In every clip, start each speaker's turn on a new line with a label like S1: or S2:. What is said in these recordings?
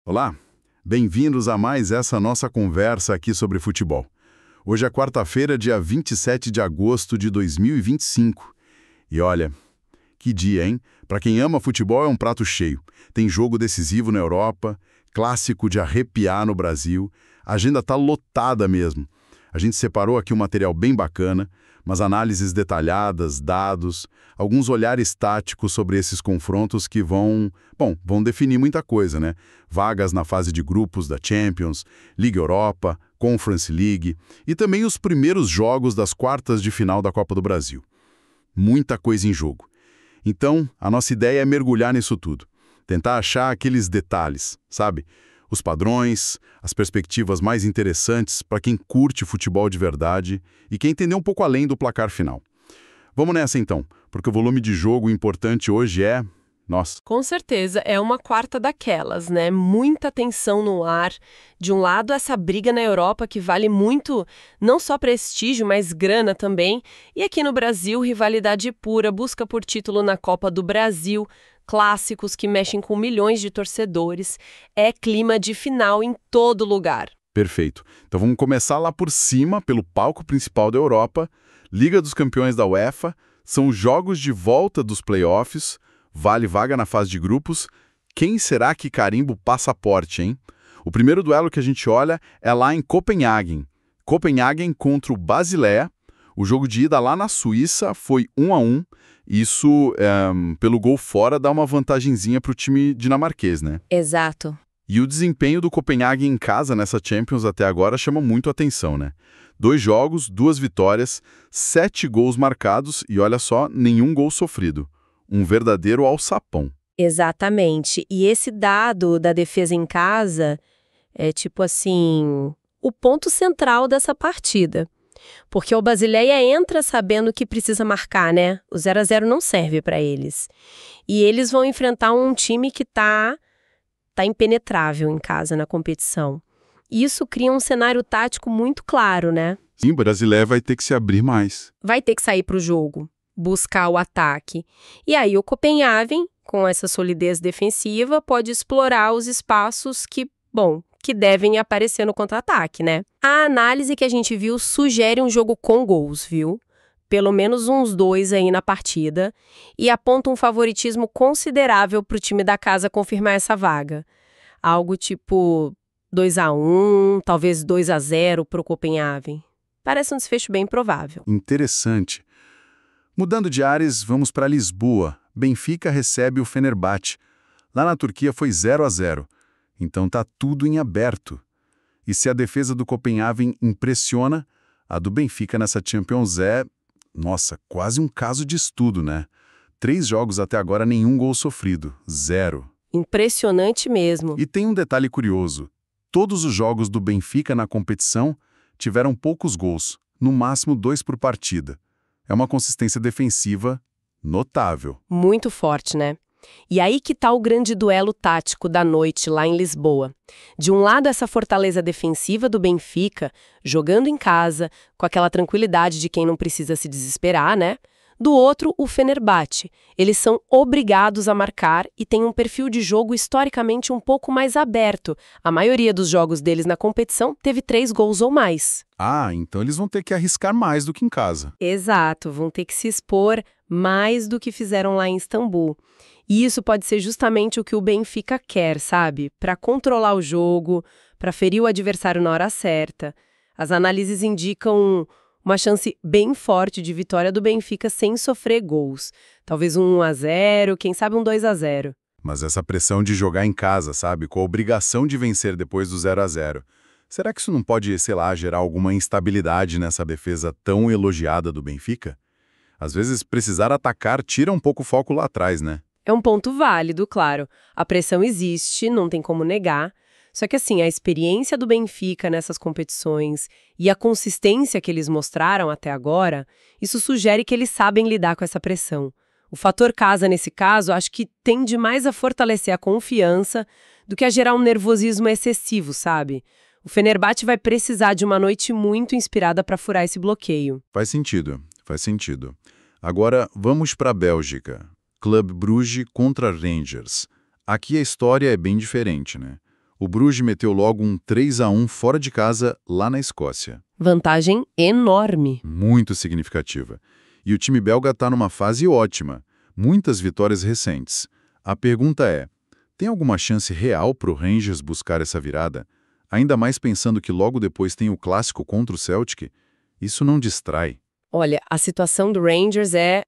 S1: Olá, bem-vindos a mais essa nossa conversa aqui sobre futebol. Hoje é quarta-feira, dia 27 de agosto de 2025. E olha, que dia, hein? Para quem ama futebol é um prato cheio. Tem jogo decisivo na Europa, clássico de arrepiar no Brasil. A agenda tá lotada mesmo. A gente separou aqui um material bem bacana, umas análises detalhadas, dados, alguns olhares táticos sobre esses confrontos que vão definir muita coisa, né? Vagas na fase de grupos da Champions, Liga Europa, Conference League e também os primeiros jogos das quartas de final da Copa do Brasil. Muita coisa em jogo. Então, a nossa ideia é mergulhar nisso tudo. Tentar achar aqueles detalhes, sabe? Os padrões, as perspectivas mais interessantes para quem curte futebol de verdade e quer entender um pouco além do placar final. Vamos nessa então, porque o volume de jogo importante hoje é... Nossa.
S2: Com certeza, é uma quarta daquelas, né? Muita tensão no ar. De um lado, essa briga na Europa que vale muito, não só prestígio, mas grana também. E aqui no Brasil, rivalidade pura, busca por título na Copa do Brasil, clássicos que mexem com milhões de torcedores. É clima de final em todo lugar.
S1: Perfeito. Então vamos começar lá por cima, pelo palco principal da Europa, Liga dos Campeões da UEFA, são jogos de volta dos playoffs, vale vaga na fase de grupos. Quem será que carimba o passaporte, hein? O primeiro duelo que a gente olha é lá em Copenhagen. Copenhagen contra o Basileia. O jogo de ida lá na Suíça foi 1-1. Isso, pelo gol fora, dá uma vantagenzinha para o time dinamarquês, né?
S2: Exato.
S1: E o desempenho do Copenhagen em casa nessa Champions até agora chama muito a atenção, né? 2 jogos, 2 vitórias, 7 gols marcados e, olha só, nenhum gol sofrido. Um verdadeiro alçapão.
S2: Exatamente. E esse dado da defesa em casa é tipo assim, o ponto central dessa partida. Porque o Basileia entra sabendo que precisa marcar, né? O 0-0 não serve para eles. E eles vão enfrentar um time que tá impenetrável em casa na competição. Isso cria um cenário tático muito claro, né?
S1: Sim, o Basileia vai ter que se abrir mais.
S2: Vai ter que sair para o jogo, buscar o ataque. E aí o Copenhagen, com essa solidez defensiva, pode explorar os espaços que devem aparecer no contra-ataque, né? A análise que a gente viu sugere um jogo com gols, viu? Pelo menos uns 2 aí na partida, e aponta um favoritismo considerável para o time da casa confirmar essa vaga. Algo tipo 2-1, talvez 2-0 para o Copenhagen. Parece um desfecho bem provável.
S1: Interessante. Mudando de ares, vamos para Lisboa. Benfica recebe o Fenerbahçe. Lá na Turquia foi 0-0. Então tá tudo em aberto. E se a defesa do Copenhagen impressiona, a do Benfica nessa Champions nossa, quase um caso de estudo, né? 3 jogos até agora, nenhum gol sofrido. 0.
S2: Impressionante mesmo.
S1: E tem um detalhe curioso. Todos os jogos do Benfica na competição tiveram poucos gols, no máximo 2 por partida. É uma consistência defensiva notável.
S2: Muito forte, né? E aí que tá o grande duelo tático da noite lá em Lisboa. De um lado, essa fortaleza defensiva do Benfica, jogando em casa, com aquela tranquilidade de quem não precisa se desesperar, né? Do outro, o Fenerbahçe. Eles são obrigados a marcar e têm um perfil de jogo historicamente um pouco mais aberto. A maioria dos jogos deles na competição teve 3 gols ou mais.
S1: Ah, então eles vão ter que arriscar mais do que em casa.
S2: Exato, vão ter que se expor mais do que fizeram lá em Istambul. E isso pode ser justamente o que o Benfica quer, sabe? Para controlar o jogo, para ferir o adversário na hora certa. As análises indicam uma chance bem forte de vitória do Benfica sem sofrer gols. Talvez um 1-0, quem sabe um 2-0.
S1: Mas essa pressão de jogar em casa, sabe? Com a obrigação de vencer depois do 0-0. Será que isso não pode, sei lá, gerar alguma instabilidade nessa defesa tão elogiada do Benfica? Às vezes, precisar atacar tira um pouco o foco lá atrás, né?
S2: É um ponto válido, claro. A pressão existe, não tem como negar. Só que assim, a experiência do Benfica nessas competições e a consistência que eles mostraram até agora, isso sugere que eles sabem lidar com essa pressão. O fator casa, nesse caso, acho que tende mais a fortalecer a confiança do que a gerar um nervosismo excessivo, sabe? O Fenerbahçe vai precisar de uma noite muito inspirada para furar esse bloqueio.
S1: Faz sentido, faz sentido. Agora, vamos para a Bélgica. Clube Brugge contra Rangers. Aqui a história é bem diferente, né? O Bruges meteu logo um 3-1 fora de casa lá na Escócia.
S2: Vantagem enorme.
S1: Muito significativa. E o time belga está numa fase ótima. Muitas vitórias recentes. A pergunta é, tem alguma chance real para o Rangers buscar essa virada? Ainda mais pensando que logo depois tem o clássico contra o Celtic? Isso não distrai.
S2: Olha, a situação do Rangers é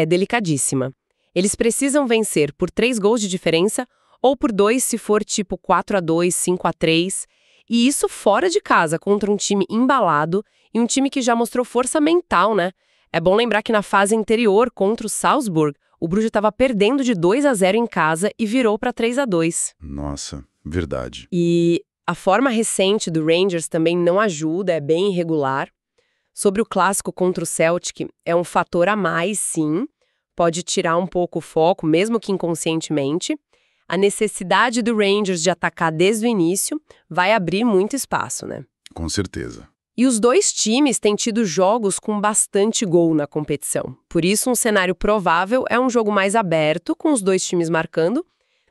S2: delicadíssima. Eles precisam vencer por 3 gols de diferença ou por 2 se for tipo 4-2, 5-3. E isso fora de casa, contra um time embalado e um time que já mostrou força mental, né? É bom lembrar que na fase anterior, contra o Salzburg, o Bruges estava perdendo de 2-0 em casa e virou para 3-2.
S1: Nossa, verdade.
S2: E a forma recente do Rangers também não ajuda, é bem irregular. Sobre o clássico contra o Celtic, é um fator a mais, sim. Pode tirar um pouco o foco, mesmo que inconscientemente. A necessidade do Rangers de atacar desde o início vai abrir muito espaço, né?
S1: Com certeza.
S2: E os dois times têm tido jogos com bastante gol na competição. Por isso, um cenário provável é um jogo mais aberto, com os dois times marcando.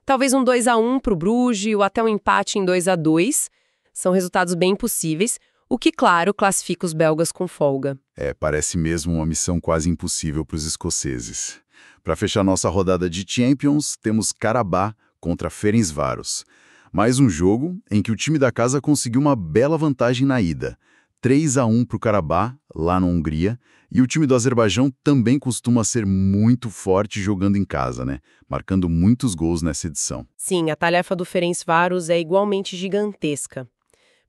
S2: Talvez um 2-1 para o Bruges ou até um empate em 2-2. São resultados bem possíveis, o que, claro, classifica os belgas com folga.
S1: Parece mesmo uma missão quase impossível para os escoceses. Para fechar nossa rodada de Champions, temos Karabakh contra Ferencváros. Mais um jogo em que o time da casa conseguiu uma bela vantagem na ida. 3-1 para o Karabakh, lá na Hungria, e o time do Azerbaijão também costuma ser muito forte jogando em casa, né? Marcando muitos gols nessa edição.
S2: Sim, a tarefa do Ferencváros é igualmente gigantesca.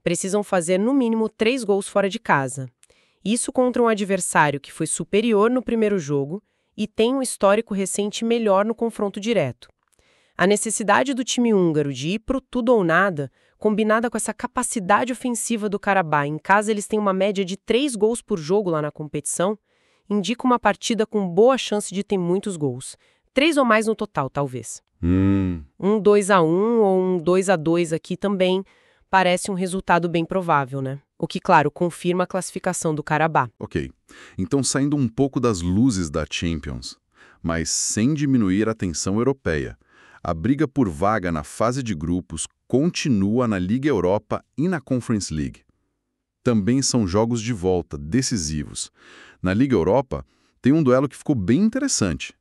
S2: Precisam fazer no mínimo 3 gols fora de casa. Isso contra um adversário que foi superior no primeiro jogo e tem um histórico recente melhor no confronto direto. A necessidade do time húngaro de ir pro tudo ou nada, combinada com essa capacidade ofensiva do Karabakh, em casa eles têm uma média de 3 gols por jogo lá na competição, indica uma partida com boa chance de ter muitos gols. 3 ou mais no total, talvez. Um 2-1 ou um 2-2 aqui também parece um resultado bem provável, né? O que, claro, confirma a classificação do Karabakh.
S1: Ok, então saindo um pouco das luzes da Champions, mas sem diminuir a tensão europeia. A briga por vaga na fase de grupos continua na Liga Europa e na Conference League. Também são jogos de volta, decisivos. Na Liga Europa, tem um duelo que ficou bem interessante.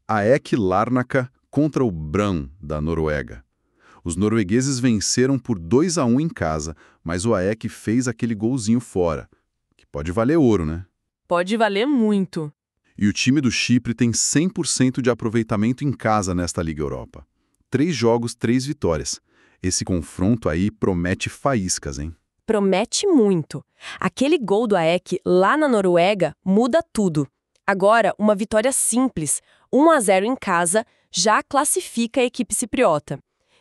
S1: AEK Larnaca contra o Brann, da Noruega. Os noruegueses venceram por 2-1 em casa, mas o AEK fez aquele golzinho fora, que pode valer ouro, né?
S2: Pode valer muito.
S1: E o time do Chipre tem 100% de aproveitamento em casa nesta Liga Europa. 3 jogos, 3 vitórias. Esse confronto aí promete faíscas, hein?
S2: Promete muito. Aquele gol do AEK lá na Noruega muda tudo. Agora, uma vitória simples, 1-0 em casa, já classifica a equipe cipriota.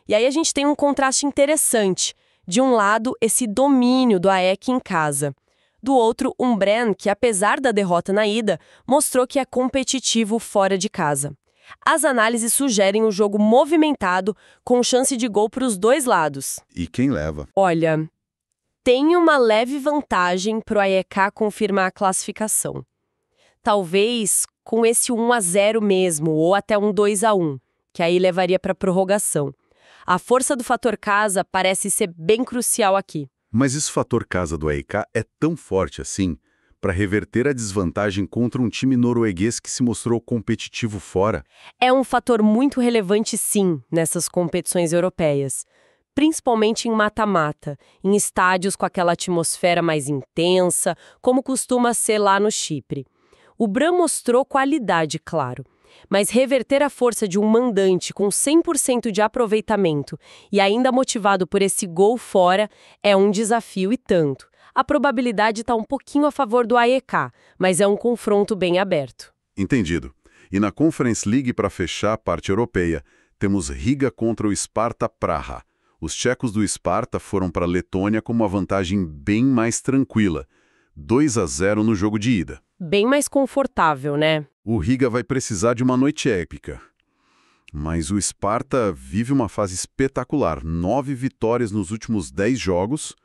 S2: E aí a gente tem um contraste interessante. De um lado, esse domínio do AEK em casa. Do outro, um Brann que, apesar da derrota na ida, mostrou que é competitivo fora de casa. As análises sugerem um jogo movimentado, com chance de gol para os dois lados.
S1: E quem leva?
S2: Olha, tem uma leve vantagem para o AEK confirmar a classificação. Talvez com esse 1-0 mesmo, ou até um 2-1, que aí levaria para a prorrogação. A força do fator casa parece ser bem crucial aqui.
S1: Mas esse fator casa do AEK é tão forte assim para reverter a desvantagem contra um time norueguês que se mostrou competitivo fora?
S2: É um fator muito relevante, sim, nessas competições europeias. Principalmente em mata-mata, em estádios com aquela atmosfera mais intensa, como costuma ser lá no Chipre. O Brann mostrou qualidade, claro. Mas reverter a força de um mandante com 100% de aproveitamento e ainda motivado por esse gol fora é um desafio e tanto. A probabilidade está um pouquinho a favor do AEK, mas é um confronto bem aberto.
S1: Entendido. E na Conference League, para fechar a parte europeia, temos Riga contra o Sparta Praha. Os tchecos do Sparta foram para a Letônia com uma vantagem bem mais tranquila. 2-0 no jogo de ida.
S2: Bem mais confortável, né?
S1: O Riga vai precisar de uma noite épica. Mas o Sparta vive uma fase espetacular. 9 vitórias nos últimos 10 jogos.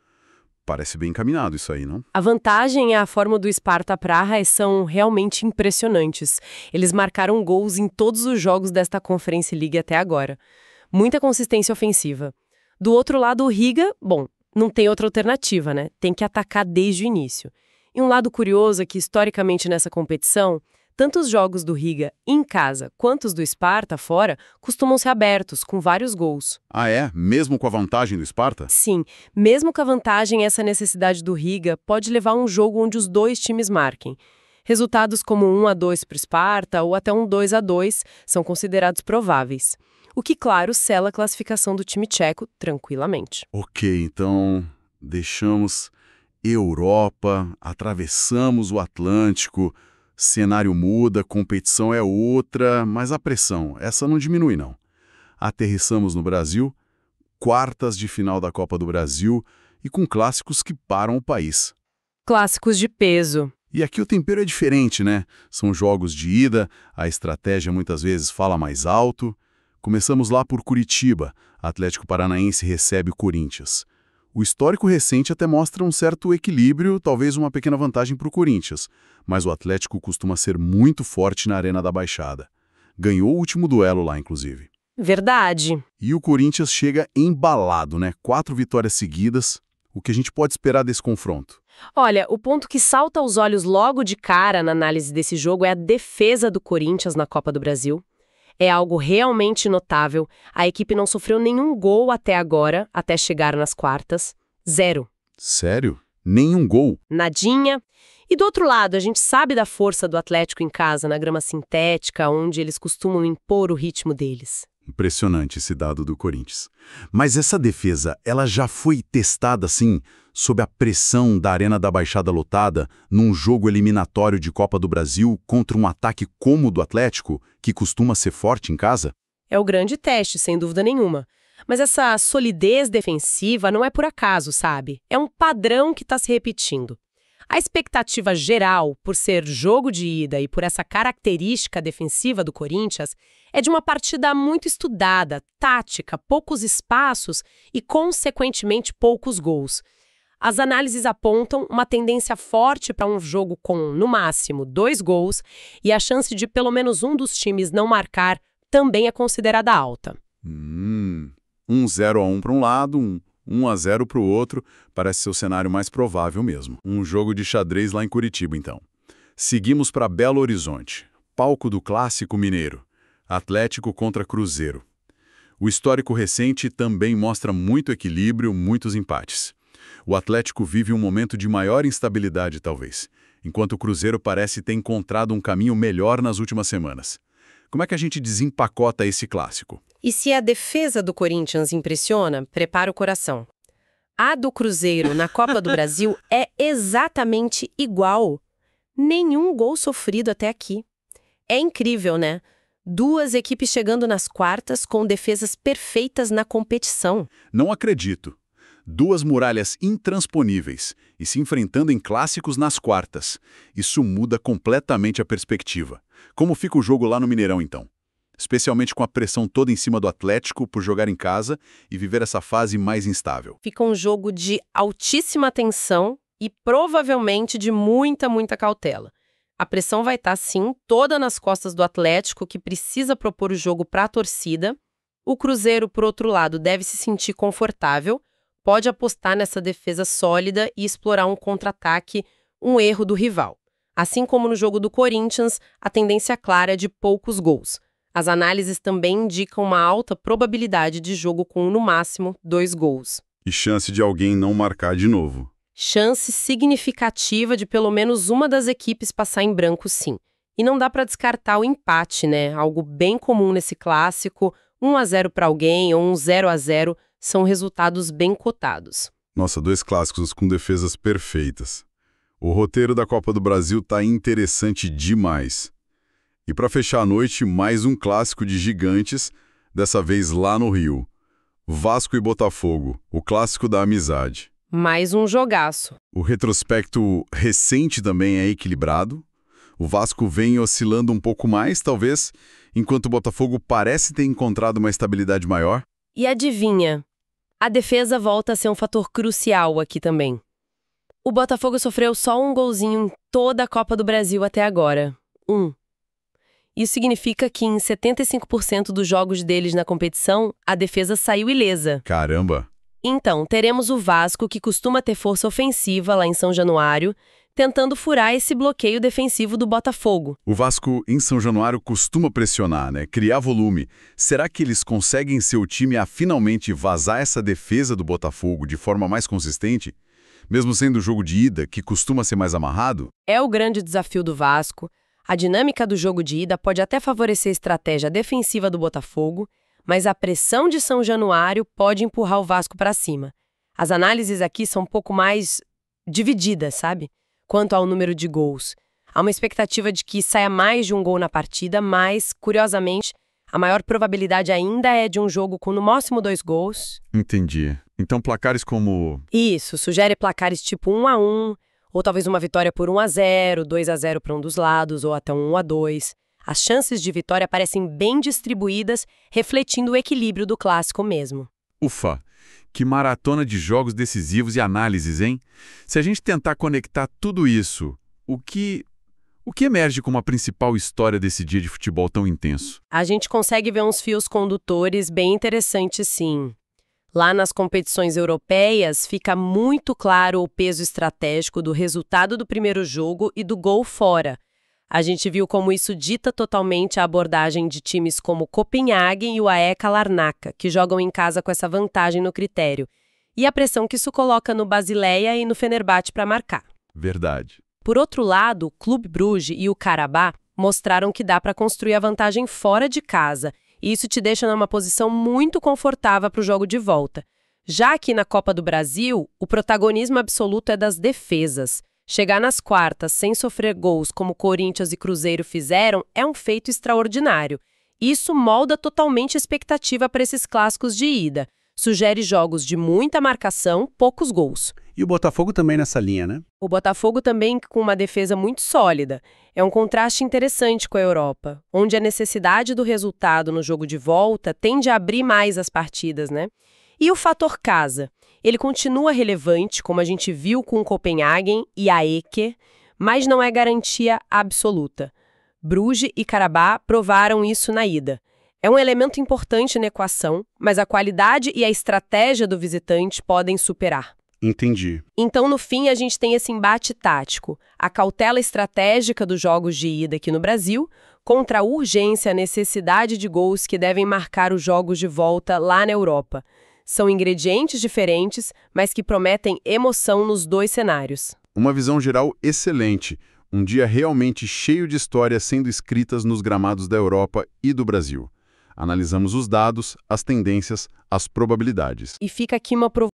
S1: Parece bem encaminhado isso aí, não?
S2: A vantagem e a forma do Sparta Praha são realmente impressionantes. Eles marcaram gols em todos os jogos desta Conference League até agora. Muita consistência ofensiva. Do outro lado, o Riga, bom, não tem outra alternativa, né? Tem que atacar desde o início. E um lado curioso é que, historicamente, nessa competição, tanto os jogos do Riga em casa quanto os do Sparta fora costumam ser abertos, com vários gols.
S1: Ah, é? Mesmo com a vantagem do Sparta?
S2: Sim, mesmo com a vantagem, essa necessidade do Riga pode levar a um jogo onde os dois times marquem. Resultados como 1-2 para o Sparta ou até um 2-2 são considerados prováveis. O que, claro, sela a classificação do time tcheco tranquilamente.
S1: Ok, então deixamos Europa, atravessamos o Atlântico, cenário muda, competição é outra, mas a pressão, essa não diminui não. Aterrissamos no Brasil, quartas de final da Copa do Brasil e com clássicos que param o país.
S2: Clássicos de peso.
S1: E aqui o tempero é diferente, né? São jogos de ida, a estratégia muitas vezes fala mais alto. Começamos lá por Curitiba, Atlético Paranaense recebe o Corinthians. O histórico recente até mostra um certo equilíbrio, talvez uma pequena vantagem para o Corinthians, mas o Atlético costuma ser muito forte na Arena da Baixada. Ganhou o último duelo lá, inclusive.
S2: Verdade.
S1: E o Corinthians chega embalado, né? 4 vitórias seguidas. O que a gente pode esperar desse confronto?
S2: Olha, o ponto que salta aos olhos logo de cara na análise desse jogo é a defesa do Corinthians na Copa do Brasil. É algo realmente notável. A equipe não sofreu nenhum gol até agora, até chegar nas quartas. 0.
S1: Sério? Nenhum gol?
S2: Nadinha. E do outro lado, a gente sabe da força do Atlético em casa, na grama sintética, onde eles costumam impor o ritmo deles.
S1: Impressionante esse dado do Corinthians. Mas essa defesa, ela já foi testada assim, sob a pressão da Arena da Baixada lotada, num jogo eliminatório de Copa do Brasil contra um ataque como o do Atlético, que costuma ser forte em casa?
S2: É o grande teste, sem dúvida nenhuma. Mas essa solidez defensiva não é por acaso, sabe? É um padrão que está se repetindo. A expectativa geral, por ser jogo de ida e por essa característica defensiva do Corinthians, é de uma partida muito estudada, tática, poucos espaços e, consequentemente, poucos gols. As análises apontam uma tendência forte para um jogo com, no máximo, 2 gols, e a chance de pelo menos um dos times não marcar também é considerada alta.
S1: 1-0-1 para um lado, 1-0 para o outro, parece ser o cenário mais provável mesmo. Um jogo de xadrez lá em Curitiba, então. Seguimos para Belo Horizonte, palco do Clássico Mineiro, Atlético contra Cruzeiro. O histórico recente também mostra muito equilíbrio, muitos empates. O Atlético vive um momento de maior instabilidade, talvez, enquanto o Cruzeiro parece ter encontrado um caminho melhor nas últimas semanas. Como é que a gente desempacota esse clássico?
S2: E se a defesa do Corinthians impressiona, prepara o coração. A do Cruzeiro na Copa do Brasil é exatamente igual. Nenhum gol sofrido até aqui. É incrível, né? 2 equipes chegando nas quartas com defesas perfeitas na competição.
S1: Não acredito. 2 muralhas intransponíveis e se enfrentando em clássicos nas quartas. Isso muda completamente a perspectiva. Como fica o jogo lá no Mineirão, então? Especialmente com a pressão toda em cima do Atlético por jogar em casa e viver essa fase mais instável.
S2: Fica um jogo de altíssima tensão e provavelmente de muita cautela. A pressão vai estar, sim, toda nas costas do Atlético, que precisa propor o jogo para a torcida. O Cruzeiro, por outro lado, deve se sentir confortável, pode apostar nessa defesa sólida e explorar um contra-ataque, um erro do rival. Assim como no jogo do Corinthians, a tendência clara é de poucos gols. As análises também indicam uma alta probabilidade de jogo com, no máximo, 2 gols.
S1: E chance de alguém não marcar de novo.
S2: Chance significativa de pelo menos uma das equipes passar em branco, sim. E não dá para descartar o empate, né? Algo bem comum nesse clássico, 1-0 para alguém ou um 0-0 são resultados bem cotados.
S1: Nossa, 2 clássicos com defesas perfeitas. O roteiro da Copa do Brasil tá interessante demais. E para fechar a noite, mais um clássico de gigantes, dessa vez lá no Rio. Vasco e Botafogo, o clássico da amizade.
S2: Mais um jogaço.
S1: O retrospecto recente também é equilibrado. O Vasco vem oscilando um pouco mais, talvez, enquanto o Botafogo parece ter encontrado uma estabilidade maior.
S2: E adivinha? A defesa volta a ser um fator crucial aqui também. O Botafogo sofreu só um golzinho em toda a Copa do Brasil até agora. 1. Isso significa que em 75% dos jogos deles na competição, a defesa saiu ilesa.
S1: Caramba!
S2: Então, teremos o Vasco, que costuma ter força ofensiva lá em São Januário, tentando furar esse bloqueio defensivo do Botafogo.
S1: O Vasco, em São Januário, costuma pressionar, né? Criar volume. Será que eles conseguem ser o time a finalmente vazar essa defesa do Botafogo de forma mais consistente? Mesmo sendo o jogo de ida, que costuma ser mais amarrado?
S2: É o grande desafio do Vasco. A dinâmica do jogo de ida pode até favorecer a estratégia defensiva do Botafogo, mas a pressão de São Januário pode empurrar o Vasco para cima. As análises aqui são um pouco mais divididas, sabe? Quanto ao número de gols. Há uma expectativa de que saia mais de um gol na partida, mas, curiosamente, a maior probabilidade ainda é de um jogo com no máximo 2 gols.
S1: Entendi. Então placares como...
S2: Isso, sugere placares tipo 1-1, ou talvez uma vitória por 1-0, 2-0 para um dos lados, ou até um 1-2. As chances de vitória parecem bem distribuídas, refletindo o equilíbrio do clássico mesmo.
S1: Ufa! Que maratona de jogos decisivos e análises, hein? Se a gente tentar conectar tudo isso, o que emerge como a principal história desse dia de futebol tão intenso?
S2: A gente consegue ver uns fios condutores bem interessantes, sim. Lá nas competições europeias, fica muito claro o peso estratégico do resultado do primeiro jogo e do gol fora. A gente viu como isso dita totalmente a abordagem de times como Copenhague e o AEK Larnaca, que jogam em casa com essa vantagem no critério, e a pressão que isso coloca no Basileia e no Fenerbahçe para marcar.
S1: Verdade.
S2: Por outro lado, o Clube Bruges e o Karabakh mostraram que dá para construir a vantagem fora de casa, e isso te deixa numa posição muito confortável para o jogo de volta. Já aqui na Copa do Brasil, o protagonismo absoluto é das defesas. Chegar nas quartas sem sofrer gols como Corinthians e Cruzeiro fizeram é um feito extraordinário. Isso molda totalmente a expectativa para esses clássicos de ida. Sugere jogos de muita marcação, poucos gols.
S3: E o Botafogo também nessa linha, né?
S2: O Botafogo também com uma defesa muito sólida. É um contraste interessante com a Europa, onde a necessidade do resultado no jogo de volta tende a abrir mais as partidas, né? E o fator casa? Ele continua relevante, como a gente viu com o Copenhagen e a AEK, mas não é garantia absoluta. Bruges e Karabakh provaram isso na ida. É um elemento importante na equação, mas a qualidade e a estratégia do visitante podem superar.
S3: Entendi.
S2: Então, no fim, a gente tem esse embate tático, a cautela estratégica dos jogos de ida aqui no Brasil, contra a urgência e a necessidade de gols que devem marcar os jogos de volta lá na Europa. São ingredientes diferentes, mas que prometem emoção nos dois cenários.
S1: Uma visão geral excelente. Um dia realmente cheio de histórias sendo escritas nos gramados da Europa e do Brasil. Analisamos os dados, as tendências, as probabilidades.
S2: E fica aqui uma